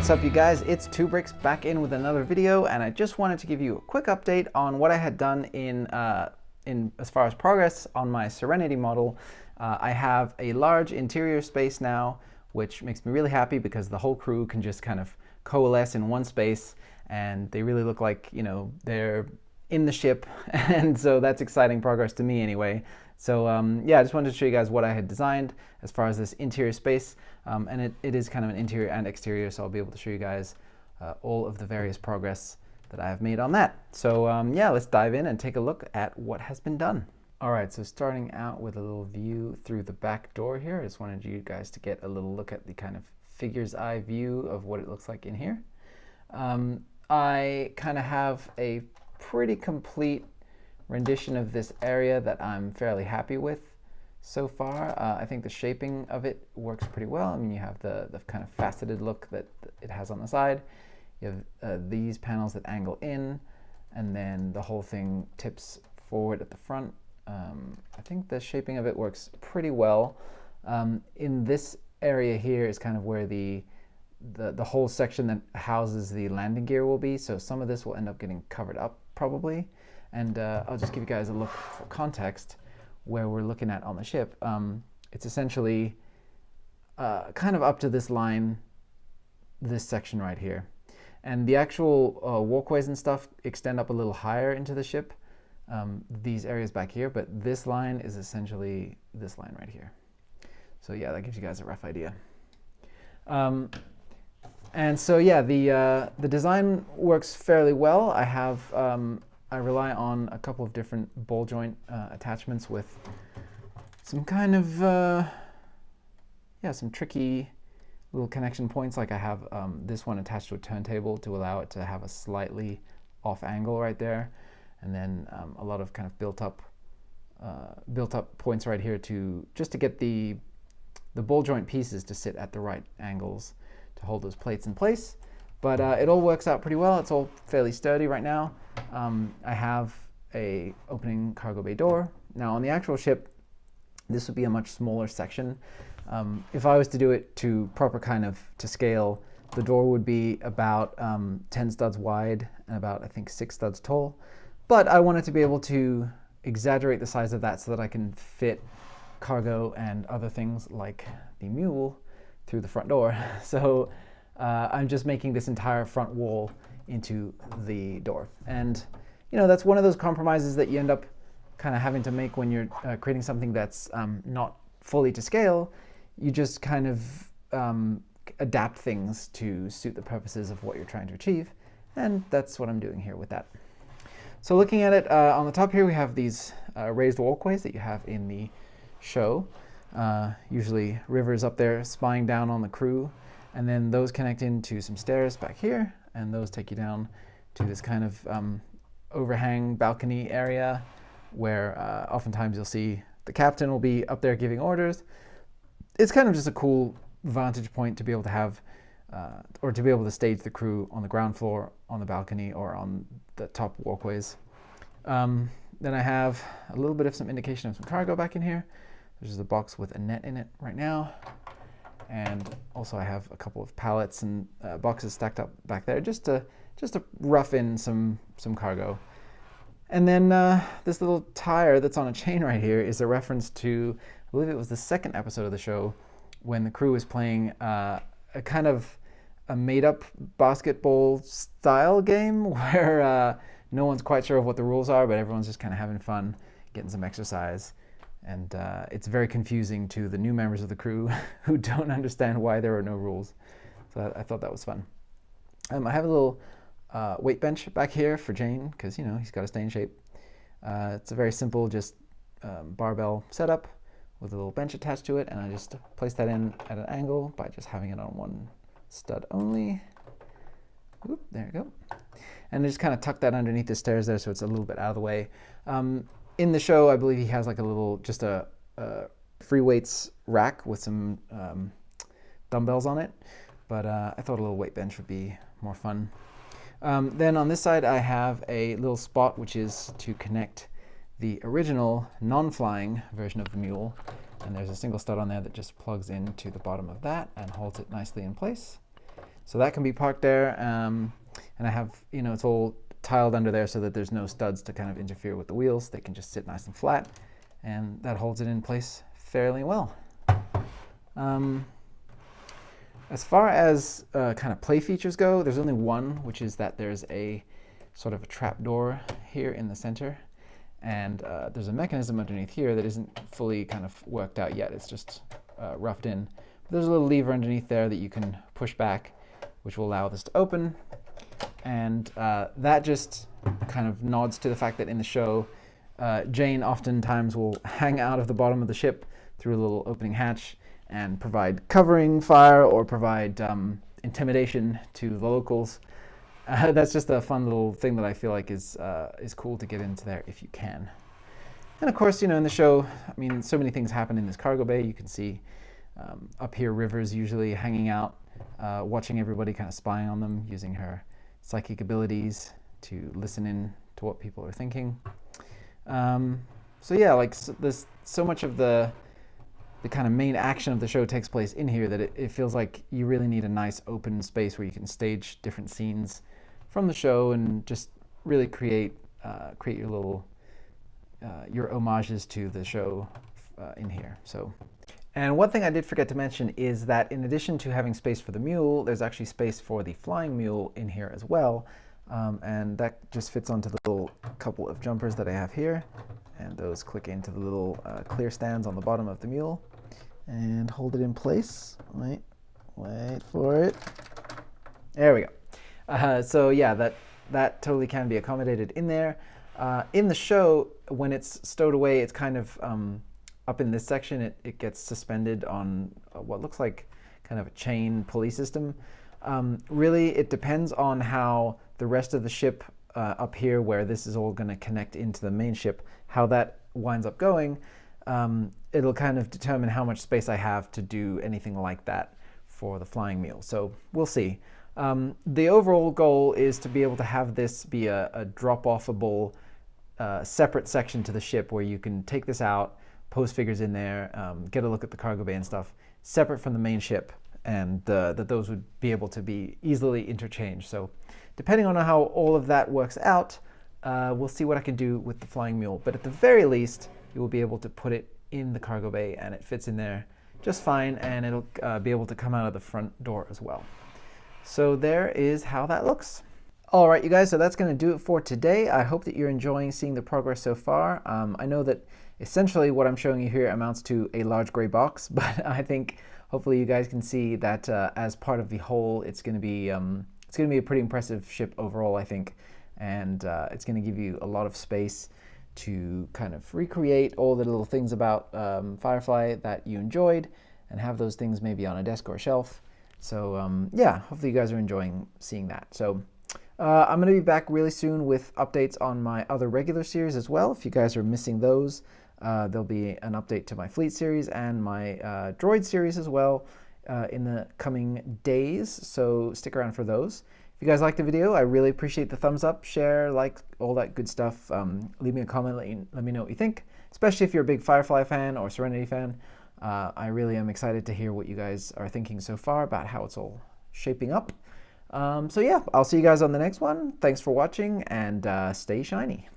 What's up, you guys? It's 2Bricks back in with another video, and I just wanted to give you a quick update on what I had done in as far as progress on my Serenity model. I have a large interior space now, which makes me really happy because the whole crew can just kind of coalesce in one space, and they really look like, you know, they're in the ship, and so that's exciting progress to me anyway. So yeah, I just wanted to show you guys what I had designed as far as this interior space, and it is kind of an interior and exterior, so I'll be able to show you guys all of the various progress that I have made on that. So yeah, let's dive in and take a look at what has been done. All right, so starting out with a little view through the back door here, I just wanted you guys to get a little look at the kind of figure's eye view of what it looks like in here. I kind of have a pretty complete rendition of this area that I'm fairly happy with so far. I think the shaping of it works pretty well. I mean, you have the kind of faceted look that it has on the side. You have these panels that angle in, and then the whole thing tips forward at the front. I think the shaping of it works pretty well. In this area here is kind of where the whole section that houses the landing gear will be, so some of this will end up getting covered up probably. And I'll just give you guys a look for context where we're looking at on the ship. It's essentially kind of up to this line, this section right here. And the actual walkways and stuff extend up a little higher into the ship, these areas back here, but this line is essentially this line right here. So yeah, that gives you guys a rough idea. And so yeah, the design works fairly well. I rely on a couple of different ball joint attachments with some kind of yeah, some tricky little connection points. Like I have this one attached to a turntable to allow it to have a slightly off angle right there, and then a lot of kind of built up points right here to just to get the ball joint pieces to sit at the right angles to hold those plates in place. But it all works out pretty well. It's all fairly sturdy right now. I have a opening cargo bay door. Now on the actual ship, this would be a much smaller section. If I was to do it to proper kind of to scale, the door would be about 10 studs wide and about, I think, 6 studs tall. But I wanted to be able to exaggerate the size of that so that I can fit cargo and other things like the mule through the front door. So I'm just making this entire front wall into the door. And you know, that's one of those compromises that you end up kind of having to make when you're creating something that's not fully to scale. You just kind of adapt things to suit the purposes of what you're trying to achieve. And that's what I'm doing here with that. So looking at it, on the top here we have these raised walkways that you have in the show. Usually River's up there spying down on the crew, and then those connect into some stairs back here, and those take you down to this kind of overhang balcony area where oftentimes you'll see the captain will be up there giving orders. It's kind of just a cool vantage point to be able to have, or to be able to stage the crew on the ground floor, on the balcony, or on the top walkways. Then I have a little bit of some indication of some cargo back in here. There's a box with a net in it right now. And also I have a couple of pallets and boxes stacked up back there just to rough in some cargo. And then this little tire that's on a chain right here is a reference to, I believe it was the second episode of the show, when the crew was playing a kind of a made-up basketball style game where no one's quite sure of what the rules are, but everyone's just kind of having fun, getting some exercise. And it's very confusing to the new members of the crew who don't understand why there are no rules. So I thought that was fun. I have a little weight bench back here for Jane, because, you know, he's got to stay in shape. It's a very simple, just barbell setup with a little bench attached to it, and I just place that in at an angle by just having it on one stud only. Oop, there you go. And I just kind of tuck that underneath the stairs there so it's a little bit out of the way. In the show, I believe he has like a little, just a free weights rack with some dumbbells on it, but I thought a little weight bench would be more fun. Then on this side, I have a little spot which is to connect the original non-flying version of the mule, and there's a single stud on there that just plugs into the bottom of that and holds it nicely in place. So that can be parked there, and I have, you know, it's all tiled under there so that there's no studs to kind of interfere with the wheels. They can just sit nice and flat, and that holds it in place fairly well. As far as kind of play features go, there's only one, which is that there's a sort of a trap door here in the center, and there's a mechanism underneath here that isn't fully kind of worked out yet. It's just roughed in. But there's a little lever underneath there that you can push back, which will allow this to open, and that just kind of nods to the fact that in the show, Jane oftentimes will hang out of the bottom of the ship through a little opening hatch and provide covering fire or provide intimidation to the locals. That's just a fun little thing that I feel like is cool to get into there if you can. And of course, you know, in the show, I mean, so many things happen in this cargo bay. You can see up here River's usually hanging out, watching everybody, kind of spying on them, using her psychic abilities to listen in to what people are thinking. So yeah, like there's so much of the kind of main action of the show takes place in here that it feels like you really need a nice open space where you can stage different scenes from the show and just really create your little your homages to the show in here. So, and one thing I did forget to mention is that in addition to having space for the mule, there's actually space for the flying mule in here as well, and that just fits onto the little couple of jumpers that I have here, and those click into the little clear stands on the bottom of the mule and hold it in place. Wait for it. There we go. So yeah, that totally can be accommodated in there. In the show, when it's stowed away, it's kind of up in this section. It gets suspended on what looks like kind of a chain pulley system. Really, it depends on how the rest of the ship up here, where this is all going to connect into the main ship, how that winds up going. It'll kind of determine how much space I have to do anything like that for the Flying Mule. So we'll see. The overall goal is to be able to have this be a drop-offable separate section to the ship where you can take this out, pose figures in there, get a look at the cargo bay and stuff, separate from the main ship, and that those would be able to be easily interchanged. So depending on how all of that works out, we'll see what I can do with the Flying Mule. But at the very least, you will be able to put it in the cargo bay and it fits in there just fine, and it'll be able to come out of the front door as well. So there is how that looks. All right, you guys, so that's going to do it for today. I hope that you're enjoying seeing the progress so far. I know that essentially what I'm showing you here amounts to a large gray box, but I think hopefully you guys can see that as part of the whole, it's going to be a pretty impressive ship overall, I think, and it's going to give you a lot of space to kind of recreate all the little things about Firefly that you enjoyed and have those things maybe on a desk or a shelf. So yeah, hopefully you guys are enjoying seeing that. So I'm going to be back really soon with updates on my other regular series as well. If you guys are missing those, there'll be an update to my Fleet series and my Droid series as well in the coming days. So stick around for those. If you guys liked the video, I really appreciate the thumbs up, share, like, all that good stuff. Leave me a comment, let me know what you think, especially if you're a big Firefly fan or Serenity fan. I really am excited to hear what you guys are thinking so far about how it's all shaping up. So yeah, I'll see you guys on the next one. Thanks for watching, and stay shiny.